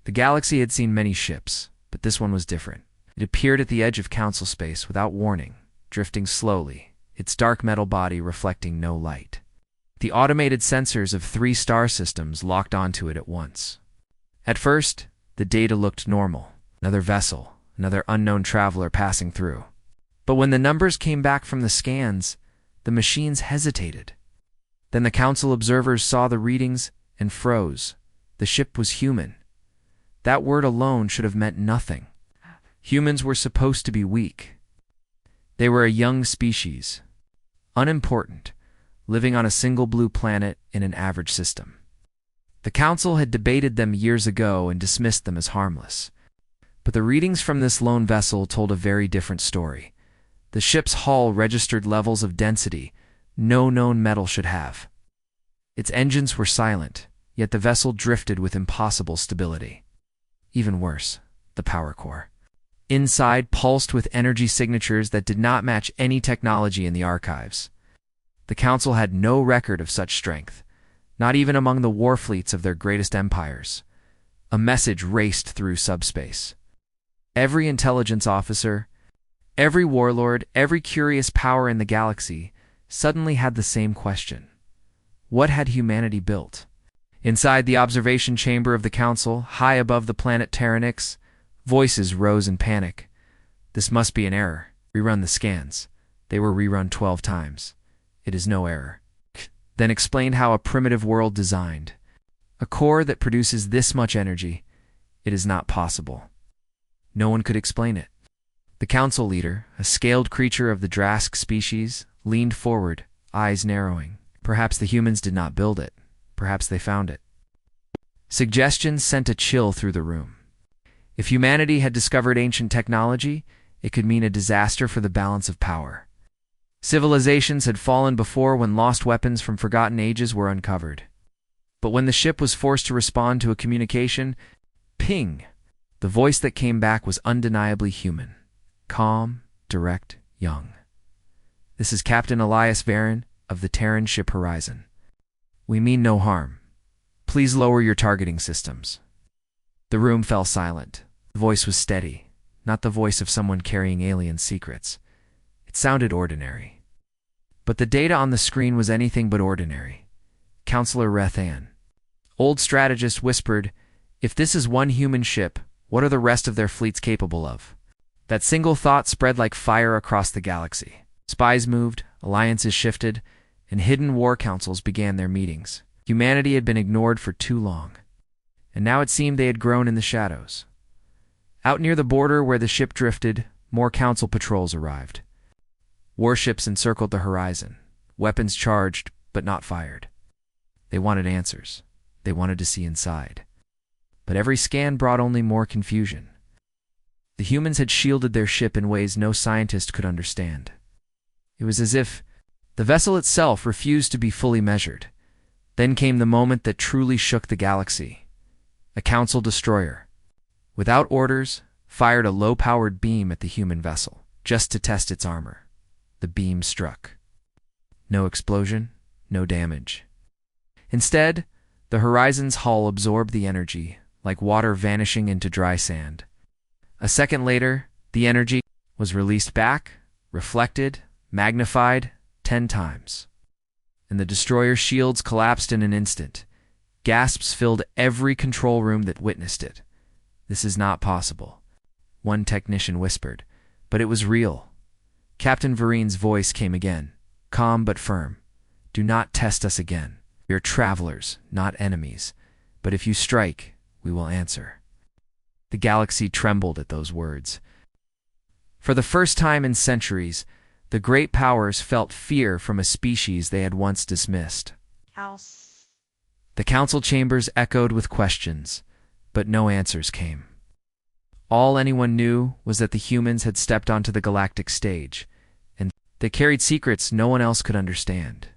The galaxy had seen many ships, but this one was different. It appeared at the edge of council space without warning, drifting slowly, its dark metal body reflecting no light. The automated sensors of 3 star systems locked onto it at once. At first, the data looked normal. Another vessel, another unknown traveler passing through. But when the numbers came back from the scans, the machines hesitated. Then the council observers saw the readings and froze. The ship was human. That word alone should have meant nothing. Humans were supposed to be weak. They were a young species, unimportant, living on a single blue planet in an average system. The council had debated them years ago and dismissed them as harmless. But the readings from this lone vessel told a very different story. The ship's hull registered levels of density no known metal should have. Its engines were silent, yet the vessel drifted with impossible stability. Even worse, the power core. Inside pulsed with energy signatures that did not match any technology in the archives. The council had no record of such strength, not even among the war fleets of their greatest empires. A message raced through subspace. Every intelligence officer, every warlord, every curious power in the galaxy suddenly had the same question. What had humanity built? Inside the observation chamber of the council, high above the planet Terranix, voices rose in panic. This must be an error. Rerun the scans. They were rerun 12 times. It is no error. Then explained how a primitive world designed. A core that produces this much energy. It is not possible. No one could explain it. The council leader, a scaled creature of the Drask species, leaned forward, eyes narrowing. Perhaps the humans did not build it. Perhaps they found it. Suggestions sent a chill through the room. If humanity had discovered ancient technology, it could mean a disaster for the balance of power. Civilizations had fallen before when lost weapons from forgotten ages were uncovered. But when the ship was forced to respond to a communication, ping! The voice that came back was undeniably human. Calm, direct, young. This is Captain Elias Varen of the Terran ship Horizon. We mean no harm. Please lower your targeting systems. The room fell silent. The voice was steady, not the voice of someone carrying alien secrets. It sounded ordinary. But the data on the screen was anything but ordinary. Counselor Rethan, old strategist, whispered, "If this is one human ship, what are the rest of their fleets capable of?" That single thought spread like fire across the galaxy. Spies moved, alliances shifted, and hidden war councils began their meetings. Humanity had been ignored for too long, and now it seemed they had grown in the shadows. Out near the border where the ship drifted, more council patrols arrived. Warships encircled the horizon, weapons charged but not fired. They wanted answers. They wanted to see inside. But every scan brought only more confusion. The humans had shielded their ship in ways no scientist could understand. It was as if the vessel itself refused to be fully measured. Then came the moment that truly shook the galaxy. A council destroyer, without orders, fired a low-powered beam at the human vessel, just to test its armor. The beam struck. No explosion, no damage. Instead, the Horizon's hull absorbed the energy, like water vanishing into dry sand. A second later, the energy was released back, reflected, magnified 10 times. And the destroyer's shields collapsed in an instant. Gasps filled every control room that witnessed it. "This is not possible," one technician whispered, but it was real. Captain Varen's voice came again, calm but firm. "Do not test us again. We are travelers, not enemies. But if you strike, we will answer." The galaxy trembled at those words. For the first time in centuries, the great powers felt fear from a species they had once dismissed. The council chambers echoed with questions, but no answers came. All anyone knew was that the humans had stepped onto the galactic stage, and they carried secrets no one else could understand.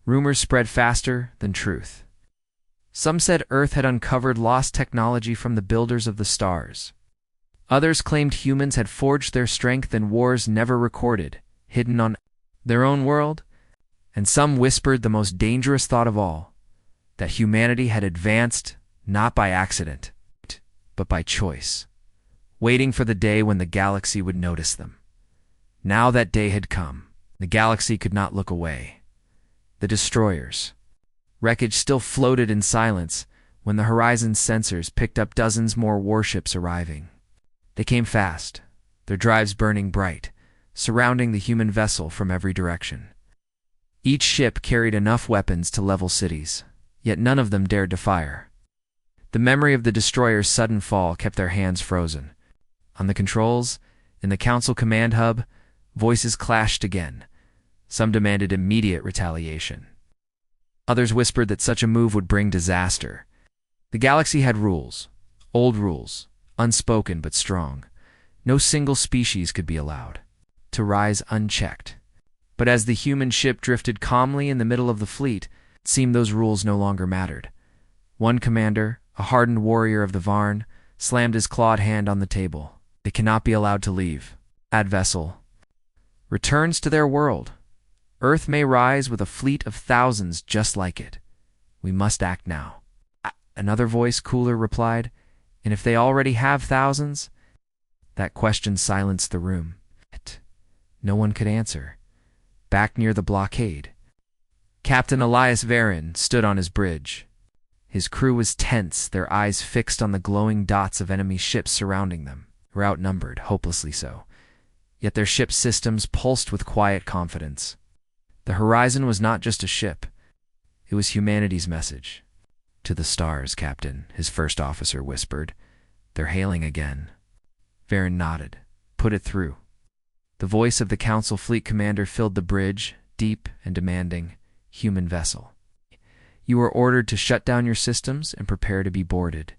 Rumors spread faster than truth. Some said Earth had uncovered lost technology from the builders of the stars. Others claimed humans had forged their strength in wars never recorded, hidden on their own world. And some whispered the most dangerous thought of all, that humanity had advanced not by accident, but by choice, waiting for the day when the galaxy would notice them. Now that day had come. The galaxy could not look away. The destroyers. Wreckage still floated in silence when the horizon's sensors picked up dozens more warships arriving. They came fast, their drives burning bright, surrounding the human vessel from every direction. Each ship carried enough weapons to level cities, yet none of them dared to fire. The memory of the destroyer's sudden fall kept their hands frozen. On the controls, in the Council command hub, voices clashed again. Some demanded immediate retaliation. Others whispered that such a move would bring disaster. The galaxy had rules, old rules, unspoken but strong. No single species could be allowed to rise unchecked. But as the human ship drifted calmly in the middle of the fleet, it seemed those rules no longer mattered. One commander, a hardened warrior of the Varn, slammed his clawed hand on the table. They cannot be allowed to leave. Ad vessel returns to their world. Earth may rise with a fleet of thousands just like it. We must act now. Another voice, cooler, replied, and if they already have thousands? That question silenced the room. No one could answer. Back near the blockade, Captain Elias Varin stood on his bridge. His crew was tense, their eyes fixed on the glowing dots of enemy ships surrounding them. They were outnumbered, hopelessly so. Yet their ship's systems pulsed with quiet confidence. The horizon was not just a ship. It was humanity's message. To the stars, Captain, his first officer whispered. They're hailing again. Varin nodded. Put it through. The voice of the Council fleet commander filled the bridge, deep and demanding. Human vessel. You are ordered to shut down your systems and prepare to be boarded.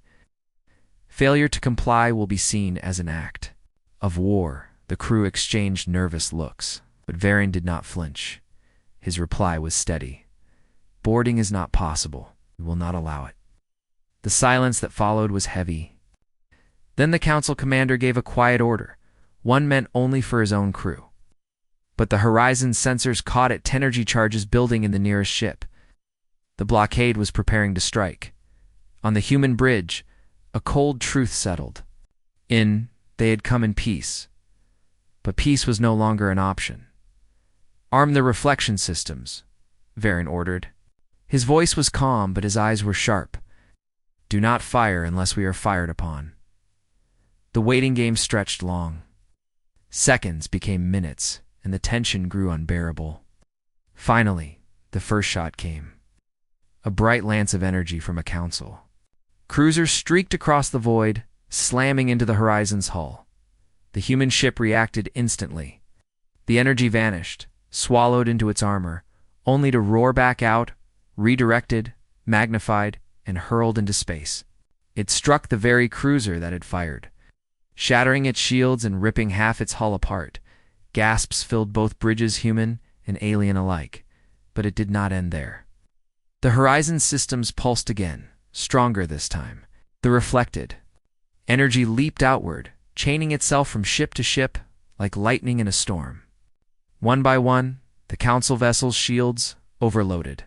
Failure to comply will be seen as an act of war. The crew exchanged nervous looks, but Varin did not flinch. His reply was steady. Boarding is not possible. We will not allow it. The silence that followed was heavy. Then the Council commander gave a quiet order, one meant only for his own crew. But the horizon's sensors caught at tenergy charges building in the nearest ship. The blockade was preparing to strike. On the human bridge, a cold truth settled. They had come in peace. But peace was no longer an option. Arm the reflection systems, Varin ordered. His voice was calm, but his eyes were sharp. Do not fire unless we are fired upon. The waiting game stretched long. Seconds became minutes, and the tension grew unbearable. Finally, the first shot came. A bright lance of energy from a Council. Cruisers streaked across the void, slamming into the horizon's hull. The human ship reacted instantly. The energy vanished, swallowed into its armor, only to roar back out, redirected, magnified, and hurled into space. It struck the very cruiser that had fired, shattering its shields and ripping half its hull apart. Gasps filled both bridges, human and alien alike, but it did not end there. The horizon systems pulsed again, stronger this time. The reflected energy leaped outward, chaining itself from ship to ship like lightning in a storm. One by one, the Council vessels' shields overloaded,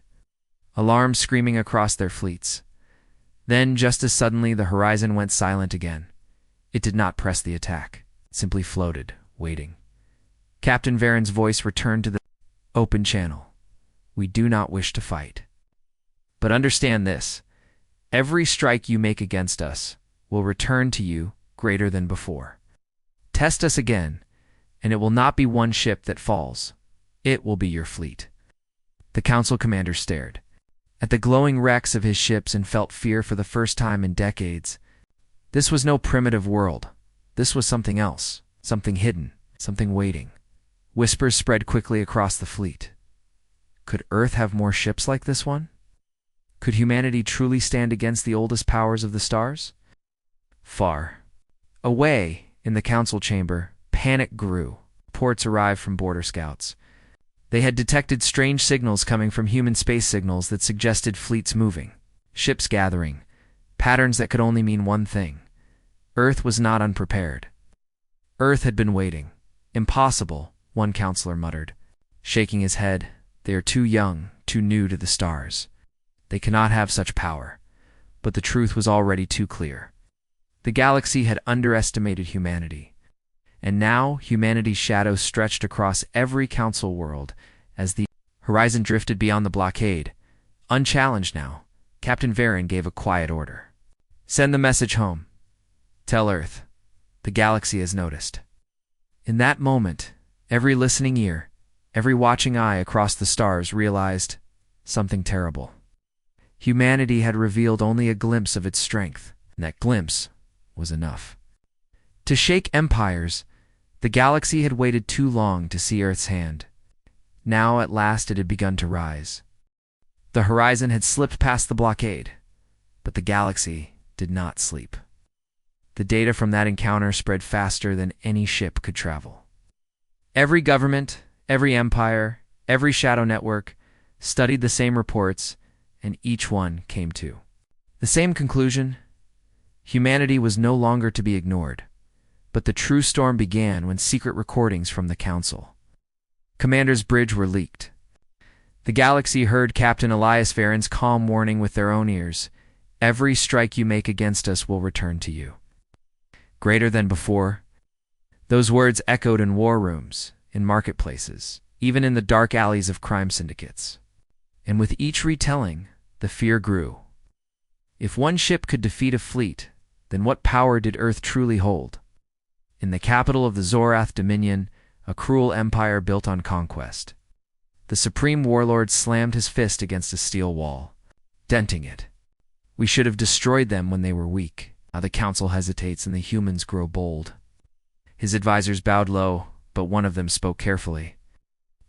alarms screaming across their fleets. Then, just as suddenly, the horizon went silent again. It did not press the attack. It simply floated, waiting. Captain Varin's voice returned to the open channel. We do not wish to fight. But understand this. Every strike you make against us will return to you greater than before. Test us again, and it will not be one ship that falls. It will be your fleet. The Council commander stared at the glowing wrecks of his ships and felt fear for the first time in decades. This was no primitive world. This was something else, something hidden, something waiting. Whispers spread quickly across the fleet. Could Earth have more ships like this one? Could humanity truly stand against the oldest powers of the stars? Far away in the Council chamber, panic grew. Reports arrived from border scouts. They had detected strange signals coming from human space signals that suggested fleets moving, ships gathering, patterns that could only mean one thing. Earth was not unprepared. Earth had been waiting. Impossible, one counselor muttered, shaking his head. They are too young, too new to the stars. They cannot have such power. But the truth was already too clear. The galaxy had underestimated humanity, and now humanity's shadow stretched across every council world as the horizon drifted beyond the blockade. Unchallenged now, Captain Varen gave a quiet order. Send the message home. Tell Earth. The galaxy has noticed. In that moment, every listening ear, every watching eye across the stars realized something terrible. Humanity had revealed only a glimpse of its strength, and that glimpse was enough. To shake empires, the galaxy had waited too long to see Earth's hand. Now at last it had begun to rise. The horizon had slipped past the blockade, but the galaxy did not sleep. The data from that encounter spread faster than any ship could travel. Every government, every empire, every shadow network studied the same reports, and each one came to the same conclusion. Humanity was no longer to be ignored, but the true storm began when secret recordings from the Council Commander's bridge were leaked. The galaxy heard Captain Elias Varen's calm warning with their own ears. Every strike you make against us will return to you. Greater than before, those words echoed in war rooms, in marketplaces, even in the dark alleys of crime syndicates. And with each retelling, the fear grew. If one ship could defeat a fleet, then what power did Earth truly hold? In the capital of the Zorath Dominion, a cruel empire built on conquest, the supreme warlord slammed his fist against a steel wall, denting it. We should have destroyed them when they were weak. Now the council hesitates and the humans grow bold. His advisors bowed low, but one of them spoke carefully.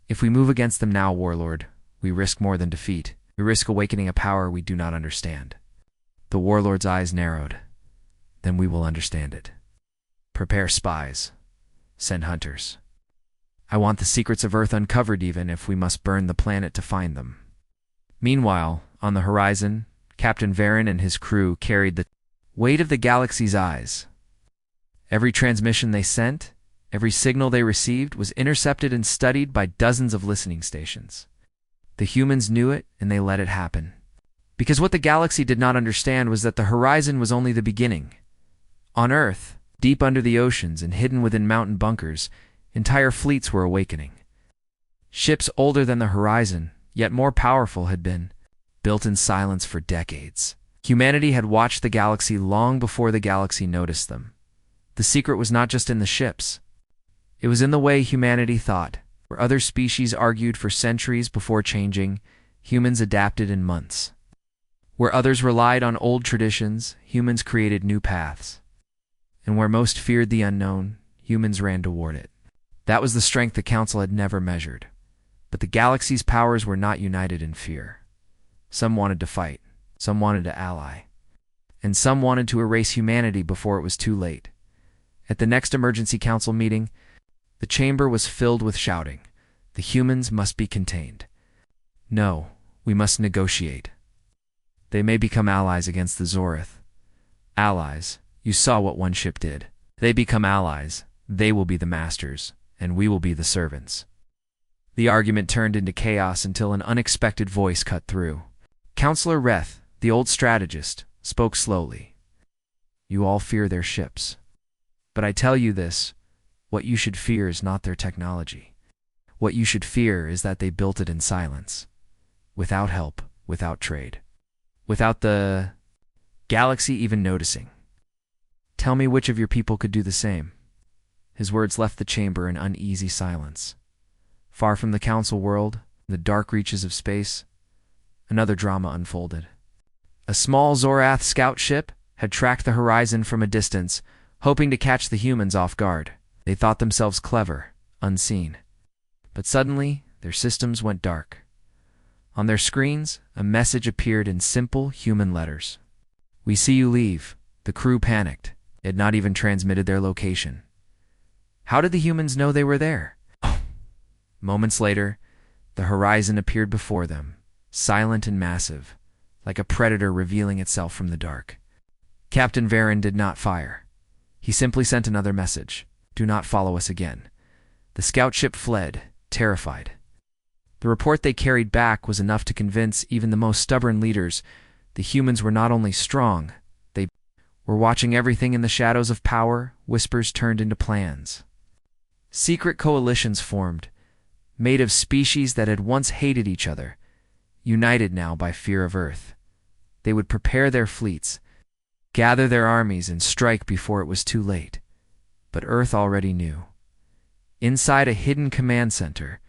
If we move against them now, warlord, we risk more than defeat. We risk awakening a power we do not understand. The warlord's eyes narrowed. Then we will understand it. Prepare spies. Send hunters. I want the secrets of Earth uncovered even if we must burn the planet to find them. Meanwhile, on the horizon, Captain Varen and his crew carried the weight of the galaxy's eyes. Every transmission they sent, every signal they received was intercepted and studied by dozens of listening stations. The humans knew it, and they let it happen. Because what the galaxy did not understand was that the horizon was only the beginning. On Earth, deep under the oceans and hidden within mountain bunkers, entire fleets were awakening. Ships older than the horizon, yet more powerful, had been built in silence for decades. Humanity had watched the galaxy long before the galaxy noticed them. The secret was not just in the ships. It was in the way humanity thought. Where other species argued for centuries before changing, humans adapted in months. Where others relied on old traditions, humans created new paths. And where most feared the unknown, humans ran toward it. That was the strength the Council had never measured. But the galaxy's powers were not united in fear. Some wanted to fight, some wanted to ally, and some wanted to erase humanity before it was too late. At the next emergency council meeting, the chamber was filled with shouting. The humans must be contained. No, we must negotiate. They may become allies against the Zorath. Allies. You saw what one ship did. They become allies. They will be the masters, and we will be the servants. The argument turned into chaos until an unexpected voice cut through. Counselor Reth, the old strategist, spoke slowly. You all fear their ships. But I tell you this, what you should fear is not their technology. What you should fear is that they built it in silence. Without help, without trade. Without the galaxy even noticing. Tell me which of your people could do the same. His words left the chamber in uneasy silence. Far from the council world, in the dark reaches of space, another drama unfolded. A small Zorath scout ship had tracked the horizon from a distance, hoping to catch the humans off guard. They thought themselves clever, unseen. But suddenly, their systems went dark. On their screens, a message appeared in simple human letters. We see you leave. The crew panicked. They had not even transmitted their location. How did the humans know they were there? Moments later, the horizon appeared before them, silent and massive, like a predator revealing itself from the dark. Captain Varen did not fire. He simply sent another message. Do not follow us again. The scout ship fled, terrified. The report they carried back was enough to convince even the most stubborn leaders the humans were not only strong, they were watching everything in the shadows of power. Whispers turned into plans. Secret coalitions formed, made of species that had once hated each other, united now by fear of Earth. They would prepare their fleets, gather their armies, and strike before it was too late. But Earth already knew. Inside a hidden command center,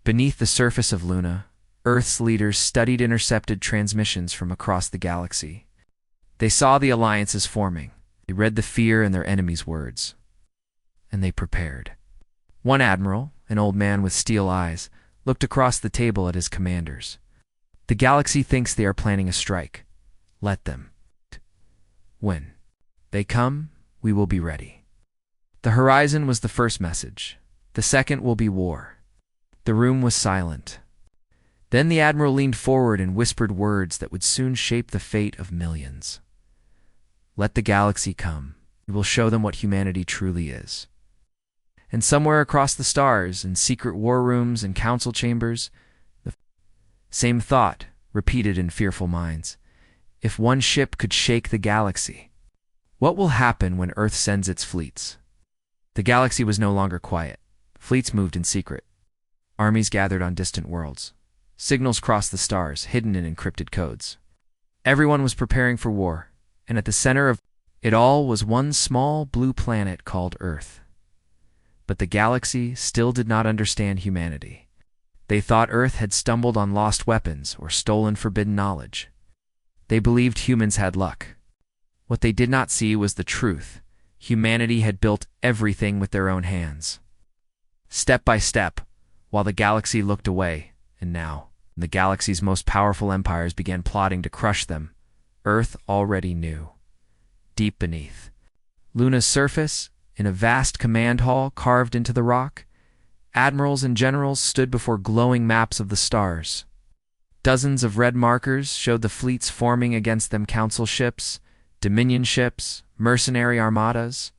beneath the surface of Luna, Earth's leaders studied intercepted transmissions from across the galaxy. They saw the alliances forming. They read the fear in their enemies' words. And they prepared. One admiral, an old man with steel eyes, looked across the table at his commanders. The galaxy thinks they are planning a strike. Let them. When they come, we will be ready. The horizon was the first message. The second will be war. The room was silent. Then the admiral leaned forward and whispered words that would soon shape the fate of millions. Let the galaxy come. We will show them what humanity truly is. And somewhere across the stars, in secret war rooms and council chambers, the same thought repeated in fearful minds. If one ship could shake the galaxy, what will happen when Earth sends its fleets? The galaxy was no longer quiet. Fleets moved in secret. Armies gathered on distant worlds. Signals crossed the stars, hidden in encrypted codes. Everyone was preparing for war, and at the center of it all was one small blue planet called Earth. But the galaxy still did not understand humanity. They thought Earth had stumbled on lost weapons or stolen forbidden knowledge. They believed humans had luck. What they did not see was the truth. Humanity had built everything with their own hands. Step by step, while the galaxy looked away, and now, the galaxy's most powerful empires began plotting to crush them, Earth already knew. Deep beneath Luna's surface, in a vast command hall carved into the rock, admirals and generals stood before glowing maps of the stars. Dozens of red markers showed the fleets forming against them: council ships, Dominion ships, mercenary armadas.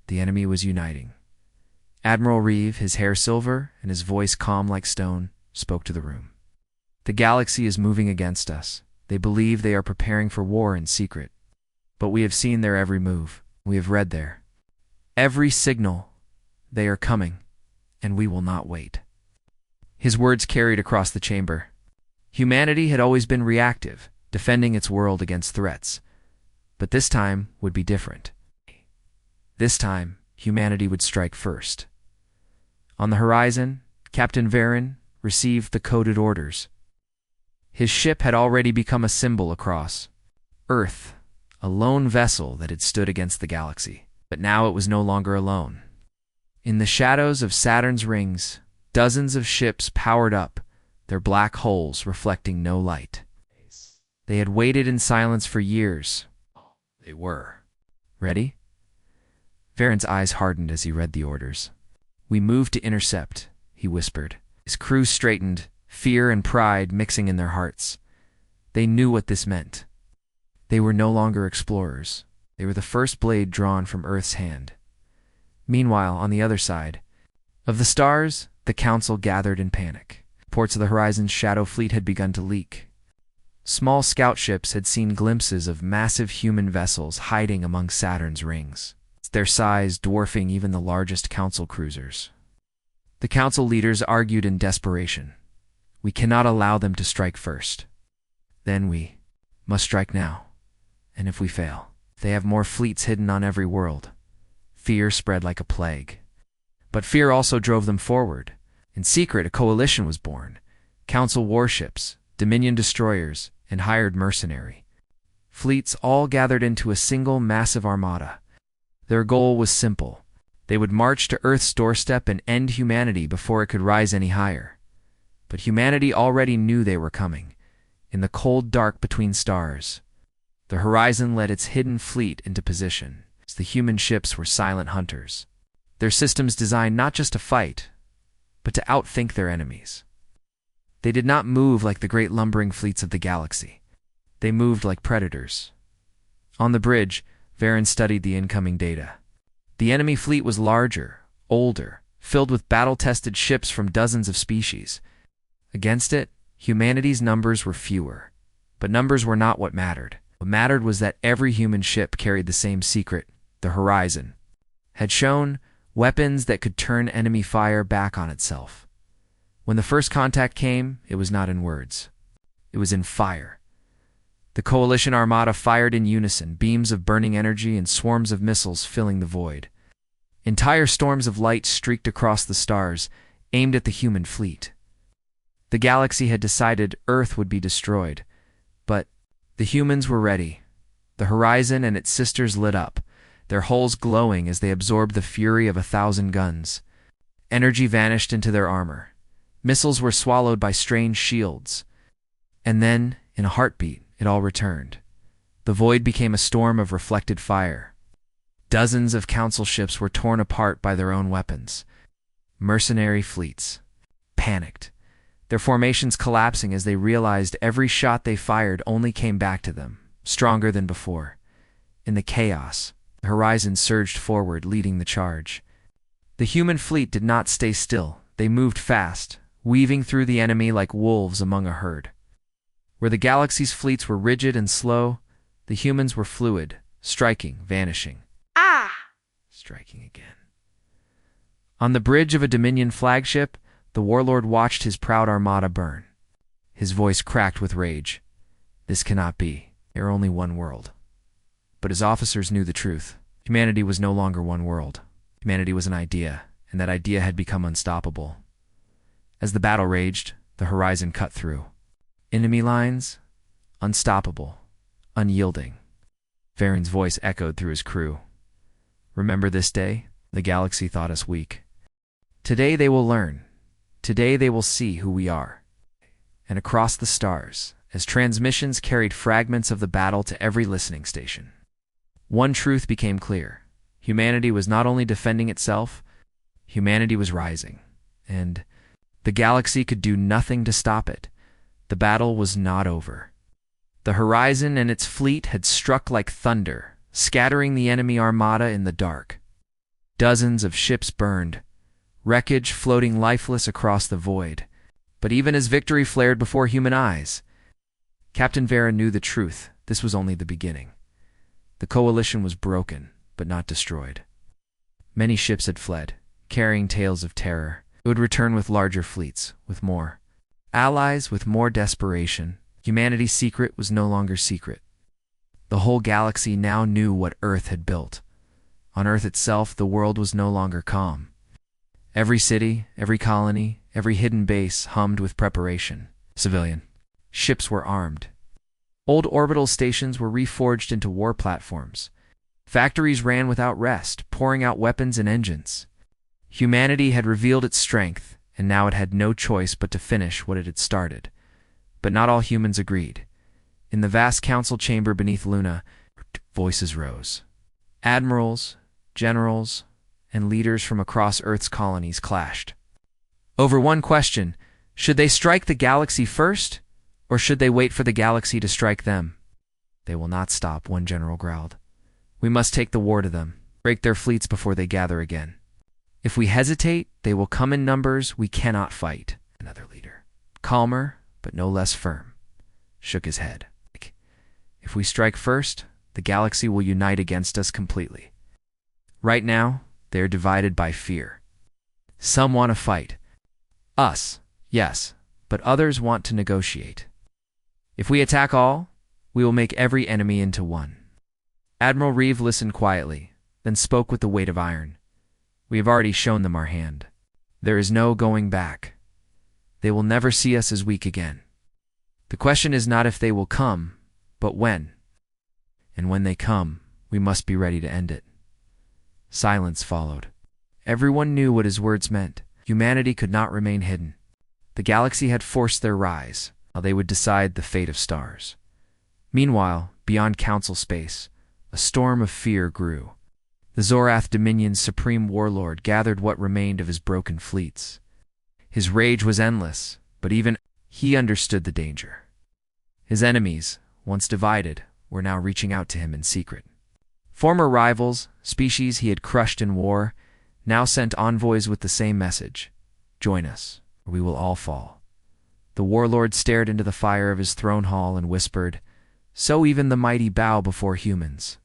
The enemy was uniting. Admiral Reeve, his hair silver and his voice calm like stone, spoke to the room. The galaxy is moving against us. They believe they are preparing for war in secret. But we have seen their every move. We have read their every signal. They are coming, and we will not wait. His words carried across the chamber. Humanity had always been reactive, defending its world against threats. But this time would be different. This time, humanity would strike first. On the horizon, Captain Varen received the coded orders. His ship had already become a symbol across Earth, a lone vessel that had stood against the galaxy. But now it was no longer alone. In the shadows of Saturn's rings, dozens of ships powered up, their black holes reflecting no light. They had waited in silence for years. They were ready. Varen's eyes hardened as he read the orders. We move to intercept, he whispered. His crew straightened, fear and pride mixing in their hearts. They knew what this meant. They were no longer explorers. They were the first blade drawn from Earth's hand. Meanwhile, on the other side of the stars, the council gathered in panic. Ports of the horizon's shadow fleet had begun to leak. Small scout ships had seen glimpses of massive human vessels hiding among Saturn's rings, their size dwarfing even the largest council cruisers. The council leaders argued in desperation. We cannot allow them to strike first. Then we must strike now. And if we fail, they have more fleets hidden on every world. Fear spread like a plague. But fear also drove them forward. In secret, a coalition was born. Council warships, Dominion destroyers, and hired mercenary fleets all gathered into a single massive armada. Their goal was simple. They would march to Earth's doorstep and end humanity before it could rise any higher. But humanity already knew they were coming. In the cold dark between stars, the horizon led its hidden fleet into position. The human ships were silent hunters. Their systems designed not just to fight, but to outthink their enemies. They did not move like the great lumbering fleets of the galaxy. They moved like predators. On the bridge, Varen studied the incoming data. The enemy fleet was larger, older, filled with battle-tested ships from dozens of species. Against it, humanity's numbers were fewer. But numbers were not what mattered. What mattered was that every human ship carried the same secret: the horizon had shown weapons that could turn enemy fire back on itself. When the first contact came, it was not in words. It was in fire. The coalition armada fired in unison, beams of burning energy and swarms of missiles filling the void. Entire storms of light streaked across the stars, aimed at the human fleet. The galaxy had decided Earth would be destroyed, but the humans were ready. The horizon and its sisters lit up, their hulls glowing as they absorbed the fury of 1,000 guns. Energy vanished into their armor. Missiles were swallowed by strange shields. And then, in a heartbeat, it all returned. The void became a storm of reflected fire. Dozens of council ships were torn apart by their own weapons. Mercenary fleets panicked, their formations collapsing as they realized every shot they fired only came back to them, stronger than before. In the chaos, the horizon surged forward, leading the charge. The human fleet did not stay still. They moved fast, weaving through the enemy like wolves among a herd. Where the galaxy's fleets were rigid and slow, the humans were fluid, striking, vanishing. Striking again. On the bridge of a Dominion flagship, the warlord watched his proud armada burn. His voice cracked with rage. This cannot be. They are only one world. But his officers knew the truth. Humanity was no longer one world. Humanity was an idea, and that idea had become unstoppable. As the battle raged, the horizon cut through. Enemy lines, unstoppable, unyielding. Varen's voice echoed through his crew. Remember this day? The galaxy thought us weak. Today they will learn. Today they will see who we are. And across the stars, as transmissions carried fragments of the battle to every listening station, one truth became clear. Humanity was not only defending itself, humanity was rising. And the galaxy could do nothing to stop it. The battle was not over. The horizon and its fleet had struck like thunder, scattering the enemy armada in the dark. Dozens of ships burned, wreckage floating lifeless across the void. But even as victory flared before human eyes, Captain Varen knew the truth. This was only the beginning. The coalition was broken, but not destroyed. Many ships had fled, carrying tales of terror. It would return with larger fleets, with more allies, with more desperation. Humanity's secret was no longer secret. The whole galaxy now knew what Earth had built. On Earth itself, the world was no longer calm. Every city, every colony, every hidden base hummed with preparation. Civilian ships were armed. Old orbital stations were reforged into war platforms. Factories ran without rest, pouring out weapons and engines. Humanity had revealed its strength, and now it had no choice but to finish what it had started. But not all humans agreed. In the vast council chamber beneath Luna, voices rose. Admirals, generals, and leaders from across Earth's colonies clashed. Over one question: should they strike the galaxy first, or should they wait for the galaxy to strike them? They will not stop, one general growled. We must take the war to them, break their fleets before they gather again. If we hesitate, they will come in numbers we cannot fight. Another leader, calmer but no less firm, shook his head. If we strike first, the galaxy will unite against us completely. Right now, they are divided by fear. Some want to fight. Us, yes, but others want to negotiate. If we attack all, we will make every enemy into one. Admiral Reeve listened quietly, then spoke with the weight of iron. We have already shown them our hand. There is no going back. They will never see us as weak again. The question is not if they will come, but when. And when they come, we must be ready to end it. Silence followed. Everyone knew what his words meant. Humanity could not remain hidden. The galaxy had forced their rise. Now they would decide the fate of stars. Meanwhile, beyond council space, a storm of fear grew. The Zorath Dominion's supreme warlord gathered what remained of his broken fleets. His rage was endless, but even he understood the danger. His enemies, once divided, were now reaching out to him in secret. Former rivals, species he had crushed in war, now sent envoys with the same message: join us, or we will all fall. The warlord stared into the fire of his throne hall and whispered, So even the mighty bow before humans.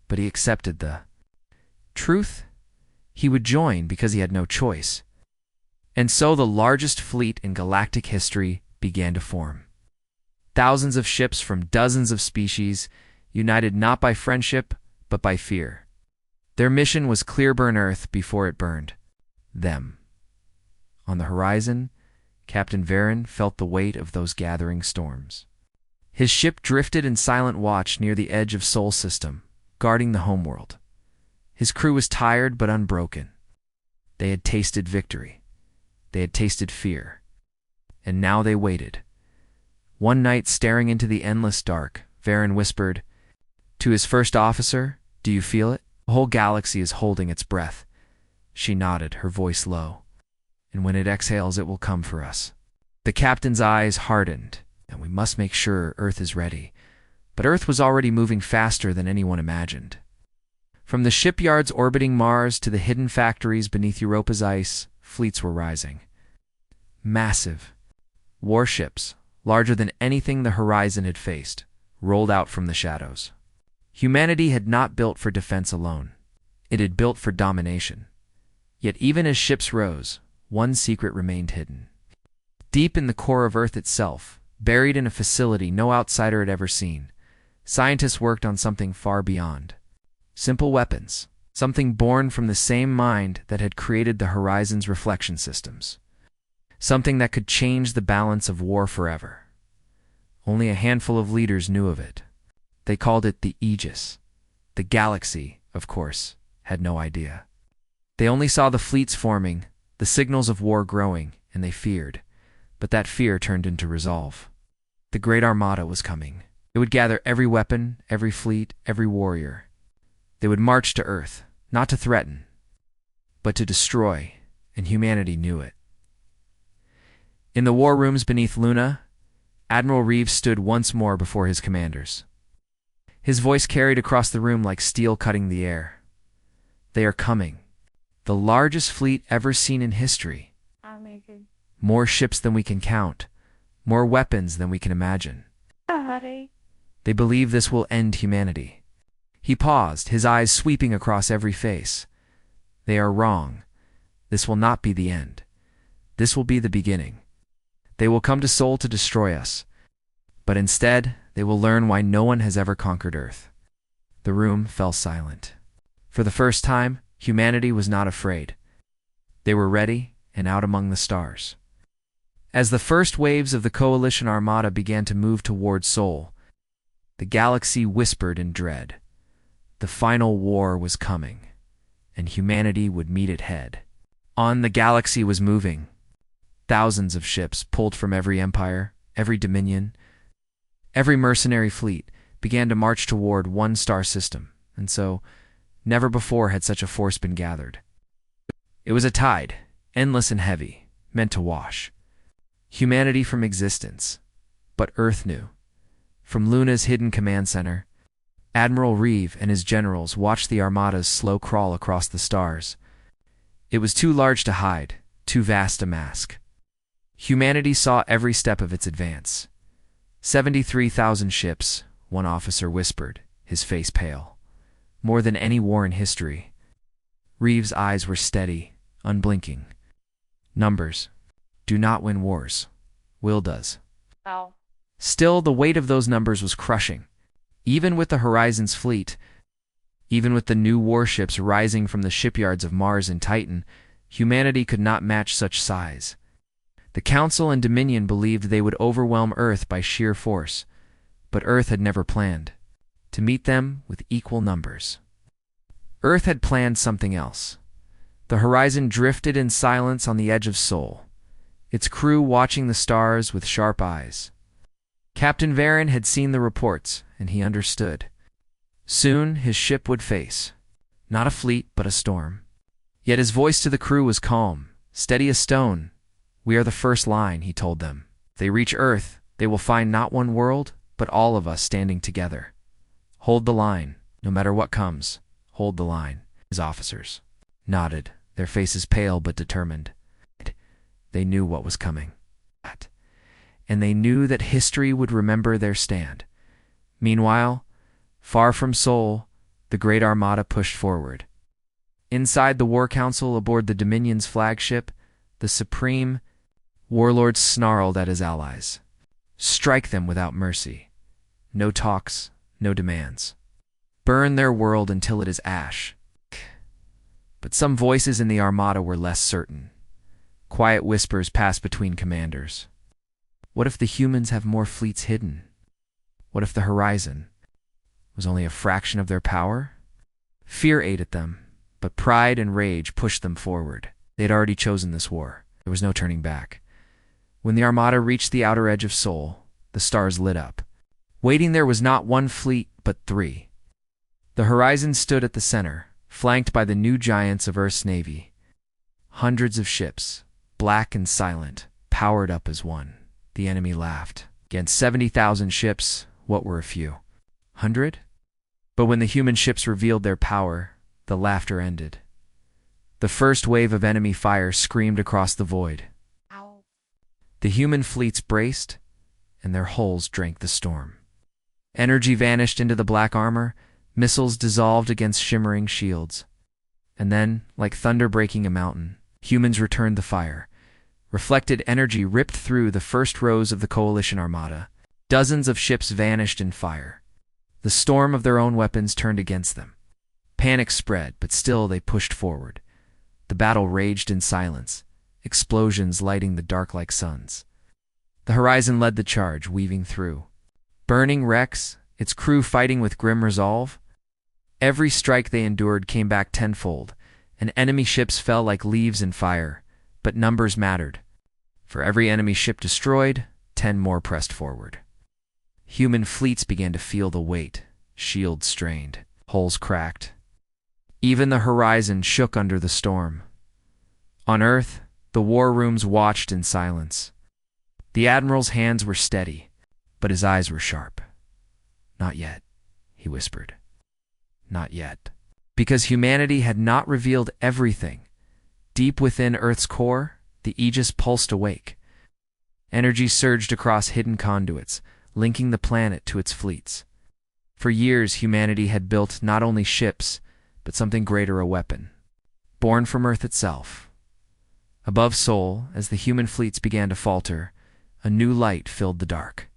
But he accepted the truth. He would join because he had no choice. And so the largest fleet in galactic history began to form. Thousands of ships from dozens of species, united not by friendship, but by fear. Their mission was clear burn Earth before it burned them. On the horizon, Captain Varen felt the weight of those gathering storms. His ship drifted in silent watch near the edge of Sol System, guarding the homeworld. His crew was tired but unbroken. They had tasted victory. They had tasted fear. And now they waited. One night, staring into the endless dark, Varen whispered to his first officer, "Do you feel it? The whole galaxy is holding its breath." She nodded, her voice low. "And when it exhales, it will come for us." The captain's eyes hardened. "And we must make sure Earth is ready." But Earth was already moving faster than anyone imagined. From the shipyards orbiting Mars to the hidden factories beneath Europa's ice, fleets were rising. Massive warships, larger than anything the horizon had faced, rolled out from the shadows. Humanity had not built for defense alone. It had built for domination. Yet even as ships rose, one secret remained hidden. Deep in the core of Earth itself, buried in a facility no outsider had ever seen, scientists worked on something far beyond. Simple weapons, something born from the same mind that had created the horizon's reflection systems. Something that could change the balance of war forever. Only a handful of leaders knew of it. They called it the Aegis. The galaxy, of course, had no idea. They only saw the fleets forming, the signals of war growing, and they feared. But that fear turned into resolve. The Great Armada was coming. It would gather every weapon, every fleet, every warrior. They would march to Earth, not to threaten, but to destroy, and humanity knew it. In the war rooms beneath Luna, Admiral Reeves stood once more before his commanders. His voice carried across the room like steel cutting the air. "They are coming. The largest fleet ever seen in history. More ships than we can count. More weapons than we can imagine. They believe this will end humanity." He paused, his eyes sweeping across every face. "They are wrong. This will not be the end. This will be the beginning. They will come to Sol to destroy us. But instead, they will learn why no one has ever conquered Earth." The room fell silent. For the first time, humanity was not afraid. They were ready and out among the stars. As the first waves of the Coalition Armada began to move toward Sol, the galaxy whispered in dread. The final war was coming, and humanity would meet it head. On the galaxy was moving. Thousands of ships, pulled from every empire, every dominion, every mercenary fleet, began to march toward one star system, and so never before had such a force been gathered. It was a tide, endless and heavy, meant to wash humanity from existence. But Earth knew. From Luna's hidden command center, Admiral Reeve and his generals watched the armada's slow crawl across the stars. It was too large to hide, too vast to mask. Humanity saw every step of its advance. 73,000 ships, one officer whispered, his face pale. More than any war in history. Reeve's eyes were steady, unblinking. Numbers do not win wars. Will does. Wow. Still, the weight of those numbers was crushing. Even with the Horizon's fleet, even with the new warships rising from the shipyards of Mars and Titan, humanity could not match such size. The Council and Dominion believed they would overwhelm Earth by sheer force, but Earth had never planned to meet them with equal numbers. Earth had planned something else. The Horizon drifted in silence on the edge of Sol, its crew watching the stars with sharp eyes. Captain Varen had seen the reports, and he understood. Soon his ship would face, not a fleet, but a storm. Yet his voice to the crew was calm, steady as stone. "We are the first line," he told them. "If they reach Earth, they will find not one world, but all of us standing together. Hold the line, no matter what comes. Hold the line." His officers nodded, their faces pale but determined. They knew what was coming. And they knew that history would remember their stand. Meanwhile, far from Seoul, the Great Armada pushed forward. Inside the War Council aboard the Dominion's flagship, the Supreme Warlord snarled at his allies. Strike them without mercy. No talks, no demands. Burn their world until it is ash. But some voices in the Armada were less certain. Quiet whispers passed between commanders. What if the humans have more fleets hidden? What if the horizon was only a fraction of their power? Fear ate at them, but pride and rage pushed them forward. They had already chosen this war. There was no turning back. When the Armada reached the outer edge of Seoul, the stars lit up. Waiting there was not one fleet, but three. The horizon stood at the center, flanked by the new giants of Earth's navy. Hundreds of ships, black and silent, powered up as one. The enemy laughed. Against 70,000 ships, what were a few? 100? But when the human ships revealed their power, the laughter ended. The first wave of enemy fire screamed across the void. Ow. The human fleets braced, and their hulls drank the storm. Energy vanished into the black armor, missiles dissolved against shimmering shields. And then, like thunder breaking a mountain, humans returned the fire. Reflected energy ripped through the first rows of the coalition armada. Dozens of ships vanished in fire. The storm of their own weapons turned against them. Panic spread, but still they pushed forward. The battle raged in silence, explosions lighting the dark like suns. The horizon led the charge, weaving through. Burning wrecks, its crew fighting with grim resolve. Every strike they endured came back tenfold, and enemy ships fell like leaves in fire, but numbers mattered. For every enemy ship destroyed, 10 more pressed forward. Human fleets began to feel the weight, shields strained, hulls cracked. Even the horizon shook under the storm. On Earth, the war rooms watched in silence. The admiral's hands were steady, but his eyes were sharp. "Not yet," he whispered. "Not yet." Because humanity had not revealed everything. Deep within Earth's core, the Aegis pulsed awake. Energy surged across hidden conduits, linking the planet to its fleets. For years, humanity had built not only ships, but something greater, a weapon, born from Earth itself. Above Seoul, as the human fleets began to falter, a new light filled the dark.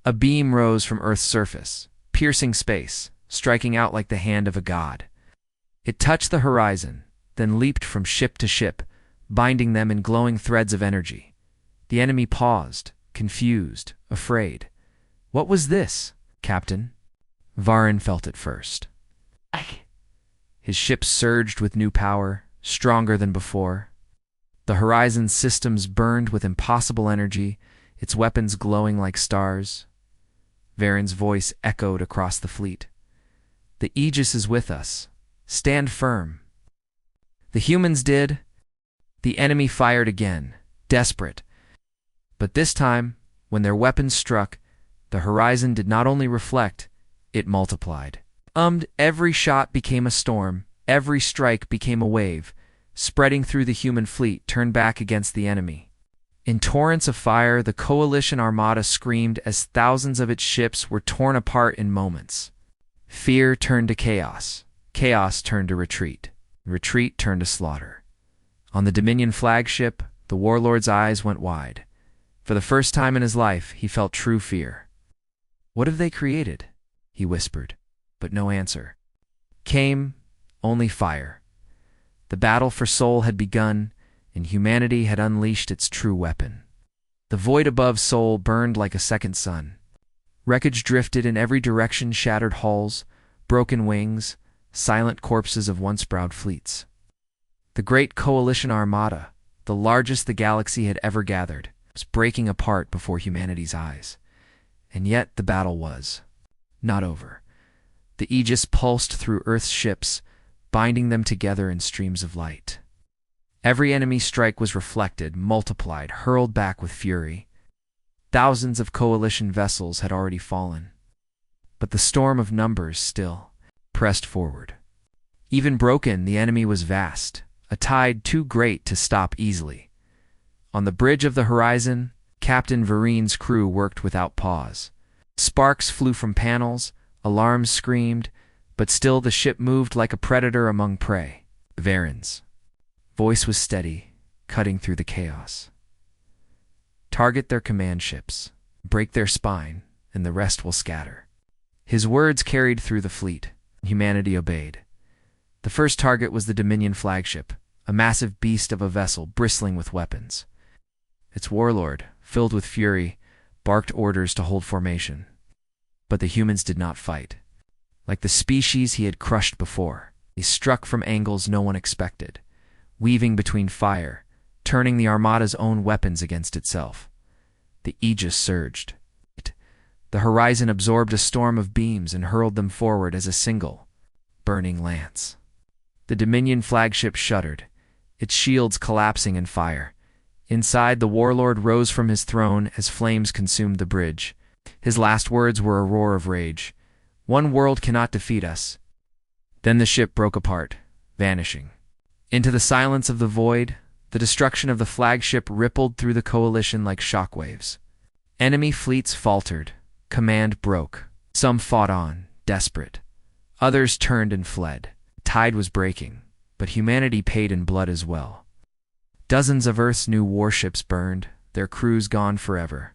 A beam rose from Earth's surface, piercing space, striking out like the hand of a god. It touched the horizon, then leaped from ship to ship, binding them in glowing threads of energy. The enemy paused, confused, afraid. "What was this, Captain?" Varin felt it first. His ship surged with new power, stronger than before. The horizon's systems burned with impossible energy, its weapons glowing like stars. Varin's voice echoed across the fleet. "The Aegis is with us. Stand firm." The humans did. The enemy fired again, desperate. But this time, when their weapons struck, the horizon did not only reflect, it multiplied. Every shot became a storm, every strike became a wave, spreading through the human fleet, turned back against the enemy. In torrents of fire, the coalition armada screamed as thousands of its ships were torn apart in moments. Fear turned to chaos. Chaos turned to retreat. Retreat turned to slaughter. On the Dominion flagship, the warlord's eyes went wide. For the first time in his life, he felt true fear. "What have they created?" he whispered, but no answer. Came only fire. The battle for Seoul had begun, and humanity had unleashed its true weapon. The void above Seoul burned like a second sun. Wreckage drifted in every direction, shattered hulls, broken wings, silent corpses of once proud fleets. The great coalition armada, the largest the galaxy had ever gathered, was breaking apart before humanity's eyes. And yet the battle was not over. The Aegis pulsed through Earth's ships, binding them together in streams of light. Every enemy strike was reflected, multiplied, hurled back with fury. Thousands of coalition vessels had already fallen. But the storm of numbers still pressed forward. Even broken, the enemy was vast, a tide too great to stop easily. On the bridge of the horizon, Captain Varin's crew worked without pause. Sparks flew from panels, alarms screamed, but still the ship moved like a predator among prey. Varen's voice was steady, cutting through the chaos. Target their command ships, break their spine, and the rest will scatter. His words carried through the fleet. Humanity obeyed. The first target was the Dominion flagship, a massive beast of a vessel bristling with weapons. Its warlord, filled with fury, barked orders to hold formation. But the humans did not fight. Like the species he had crushed before, they struck from angles no one expected, weaving between fire, turning the Armada's own weapons against itself. The Aegis surged. The horizon absorbed a storm of beams and hurled them forward as a single, burning lance. The Dominion flagship shuddered, its shields collapsing in fire. Inside, the warlord rose from his throne as flames consumed the bridge. His last words were a roar of rage. "One world cannot defeat us." Then the ship broke apart, vanishing. Into the silence of the void, the destruction of the flagship rippled through the coalition like shockwaves. Enemy fleets faltered. Command broke. Some fought on, desperate. Others turned and fled. The tide was breaking, but humanity paid in blood as well. Dozens of Earth's new warships burned, their crews gone forever.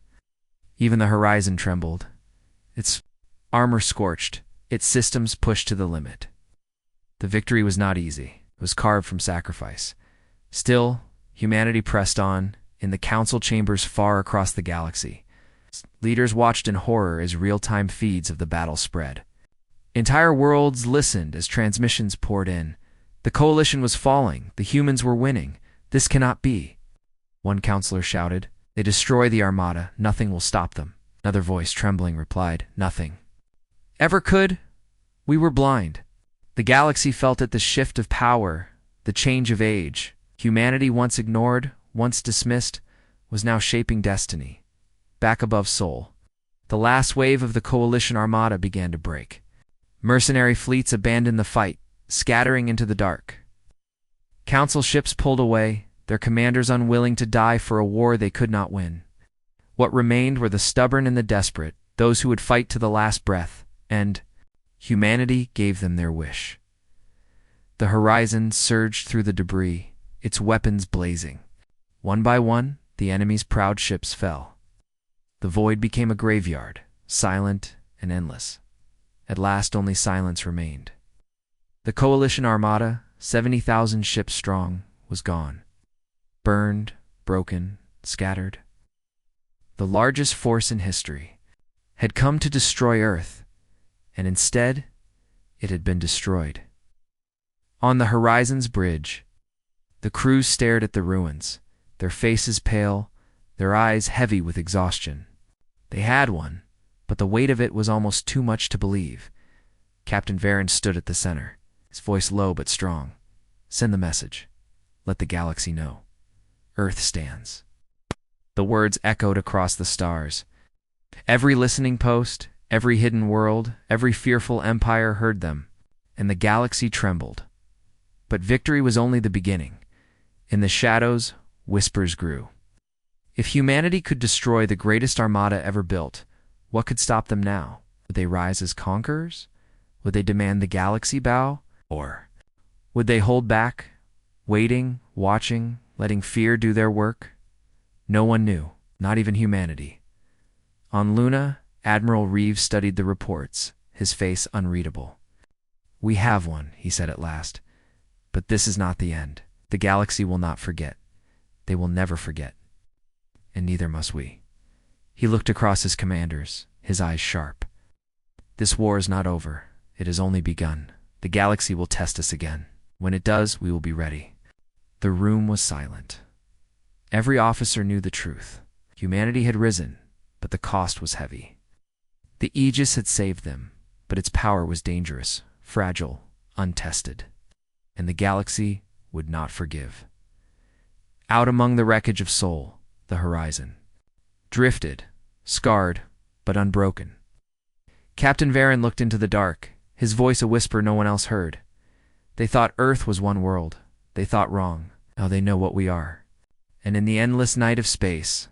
Even the horizon trembled. Its armor scorched, its systems pushed to the limit. The victory was not easy. It was carved from sacrifice. Still, humanity pressed on, in the council chambers far across the galaxy. Leaders watched in horror as real-time feeds of the battle spread. Entire worlds listened as transmissions poured in. The coalition was falling. The humans were winning. This cannot be. One counselor shouted. They destroy the Armada. Nothing will stop them. Another voice, trembling, replied, Nothing ever could. We were blind. The galaxy felt it, the shift of power, the change of age. Humanity, once ignored, once dismissed, was now shaping destiny. Back above Sol, the last wave of the coalition Armada began to break. Mercenary fleets abandoned the fight, scattering into the dark. Council ships pulled away, their commanders unwilling to die for a war they could not win. What remained were the stubborn and the desperate, those who would fight to the last breath, and humanity gave them their wish. The horizon surged through the debris, its weapons blazing. One by one, the enemy's proud ships fell. The void became a graveyard, silent and endless. At last, only silence remained. The coalition Armada, 70,000 ships strong, was gone. Burned, broken, scattered. The largest force in history had come to destroy Earth, and instead, it had been destroyed. On the horizon's bridge, the crew stared at the ruins, their faces pale, their eyes heavy with exhaustion. They had won, but the weight of it was almost too much to believe. Captain Varen stood at the center, his voice low but strong. Send the message. Let the galaxy know. Earth stands. The words echoed across the stars. Every listening post, every hidden world, every fearful empire heard them, and the galaxy trembled. But victory was only the beginning. In the shadows, whispers grew. If humanity could destroy the greatest armada ever built, what could stop them now? Would they rise as conquerors? Would they demand the galaxy bow? Or would they hold back, waiting, watching, letting fear do their work? No one knew, not even humanity. On Luna, Admiral Reeves studied the reports, his face unreadable. We have one, he said at last. But this is not the end. The galaxy will not forget. They will never forget. And neither must we. He looked across his commanders, his eyes sharp. This war is not over. It has only begun. The galaxy will test us again. When it does, we will be ready. The room was silent. Every officer knew the truth. Humanity had risen, but the cost was heavy. The Aegis had saved them, but its power was dangerous, fragile, untested. And the galaxy would not forgive. Out among the wreckage of Sol, the horizon drifted, scarred, but unbroken. Captain Varen looked into the dark, his voice a whisper no one else heard. They thought Earth was one world. They thought wrong. Now they know what we are. And in the endless night of space,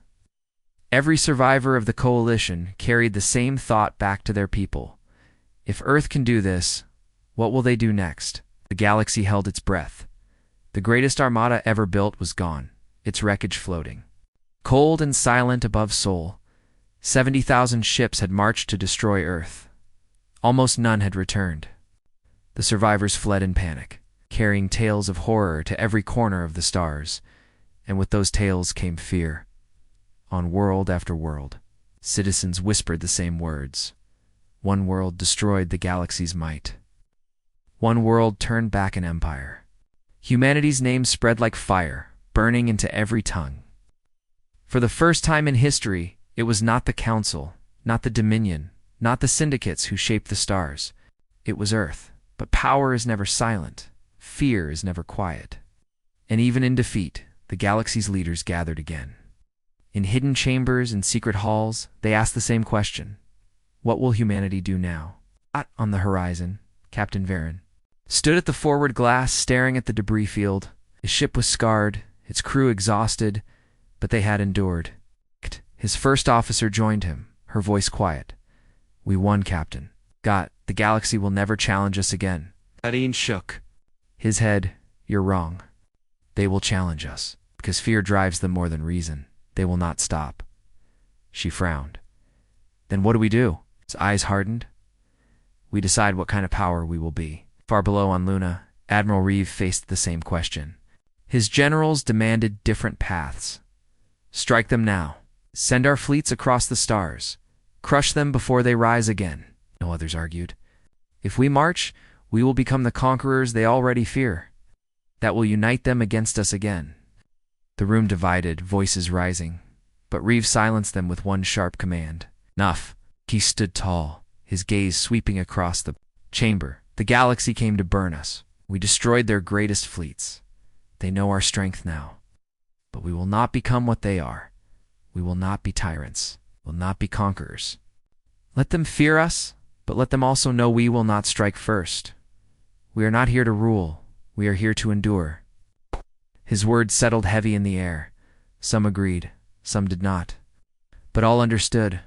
Every survivor of the coalition carried the same thought back to their people. If Earth can do this, what will they do next? The galaxy held its breath. The greatest armada ever built was gone, its wreckage floating. Cold and silent above Sol, 70,000 ships had marched to destroy Earth. Almost none had returned. The survivors fled in panic, carrying tales of horror to every corner of the stars, and with those tales came fear. On world after world, citizens whispered the same words. One world destroyed the galaxy's might. One world turned back an empire. Humanity's name spread like fire, burning into every tongue. For the first time in history, it was not the Council, not the Dominion, not the syndicates who shaped the stars. It was Earth. But power is never silent. Fear is never quiet. And even in defeat, the galaxy's leaders gathered again. In hidden chambers and secret halls, they asked the same question. What will humanity do now? On the horizon, Captain Varen stood at the forward glass staring at the debris field. His ship was scarred, its crew exhausted, but they had endured. His first officer joined him, her voice quiet. We won, Captain. The galaxy will never challenge us again. Arin shook his head. You're wrong. They will challenge us, because fear drives them more than reason. They will not stop. She frowned. Then what do we do? His eyes hardened. We decide what kind of power we will be. Far below on Luna, Admiral Reeve faced the same question. His generals demanded different paths. Strike them now. Send our fleets across the stars. Crush them before they rise again. No others argued. If we march, we will become the conquerors they already fear. That will unite them against us again. The room divided, voices rising, but Reeve silenced them with one sharp command. Enough. He stood tall, his gaze sweeping across the chamber. The galaxy came to burn us. We destroyed their greatest fleets. They know our strength now. But we will not become what they are. We will not be tyrants. We will not be conquerors. Let them fear us, but let them also know we will not strike first. We are not here to rule. We are here to endure. His words settled heavy in the air. Some agreed, some did not. But all understood.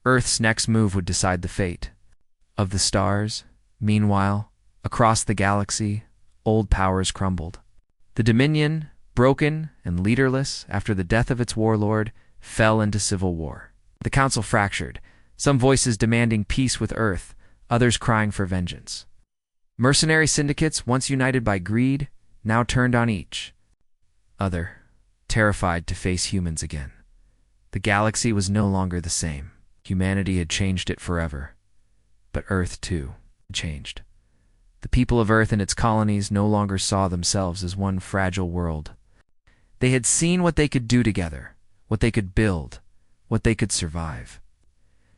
Earth's next move would decide the fate of the stars. Meanwhile, across the galaxy, old powers crumbled. The Dominion, broken and leaderless after the death of its warlord, fell into civil war. The Council fractured, some voices demanding peace with Earth, others crying for vengeance. Mercenary syndicates, once united by greed, now turned on each other, terrified to face humans again. The galaxy was no longer the same. Humanity had changed it forever. But Earth, too, had changed. The people of Earth and its colonies no longer saw themselves as one fragile world. They had seen what they could do together, what they could build, what they could survive.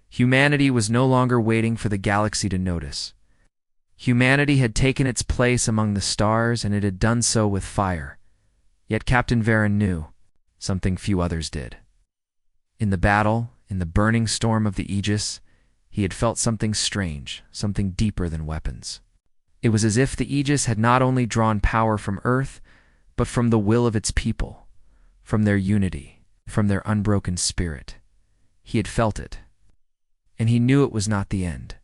Humanity was no longer waiting for the galaxy to notice. Humanity had taken its place among the stars, and it had done so with fire. Yet Captain Varen knew something few others did. In the battle, in the burning storm of the Aegis, he had felt something strange, something deeper than weapons. It was as if the Aegis had not only drawn power from Earth, but from the will of its people, from their unity, from their unbroken spirit. He had felt it. And he knew it was not the end.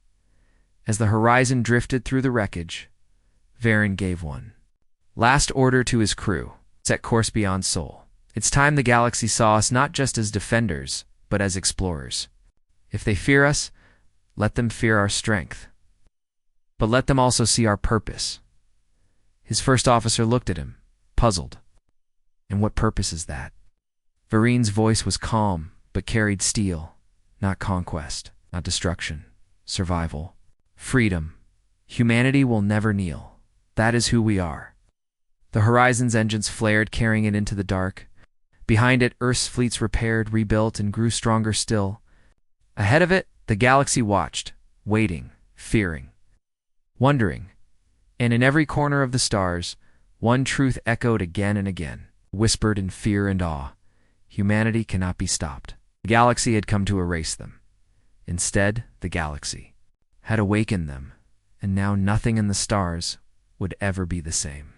As the horizon drifted through the wreckage, Varen gave one last order to his crew: set course beyond Sol. It's time the galaxy saw us not just as defenders, but as explorers. If they fear us, let them fear our strength. But let them also see our purpose. His first officer looked at him, puzzled. And what purpose is that? Varen's voice was calm, but carried steel. Not conquest, not destruction. Survival. Freedom. Humanity will never kneel. That is who we are. The Horizon's engines flared, carrying it into the dark. Behind it, Earth's fleets repaired, rebuilt, and grew stronger still. Ahead of it, the galaxy watched, waiting, fearing, wondering. And in every corner of the stars, one truth echoed again and again, whispered in fear and awe. Humanity cannot be stopped. The galaxy had come to erase them. Instead, the galaxy had awakened them, and now nothing in the stars would ever be the same.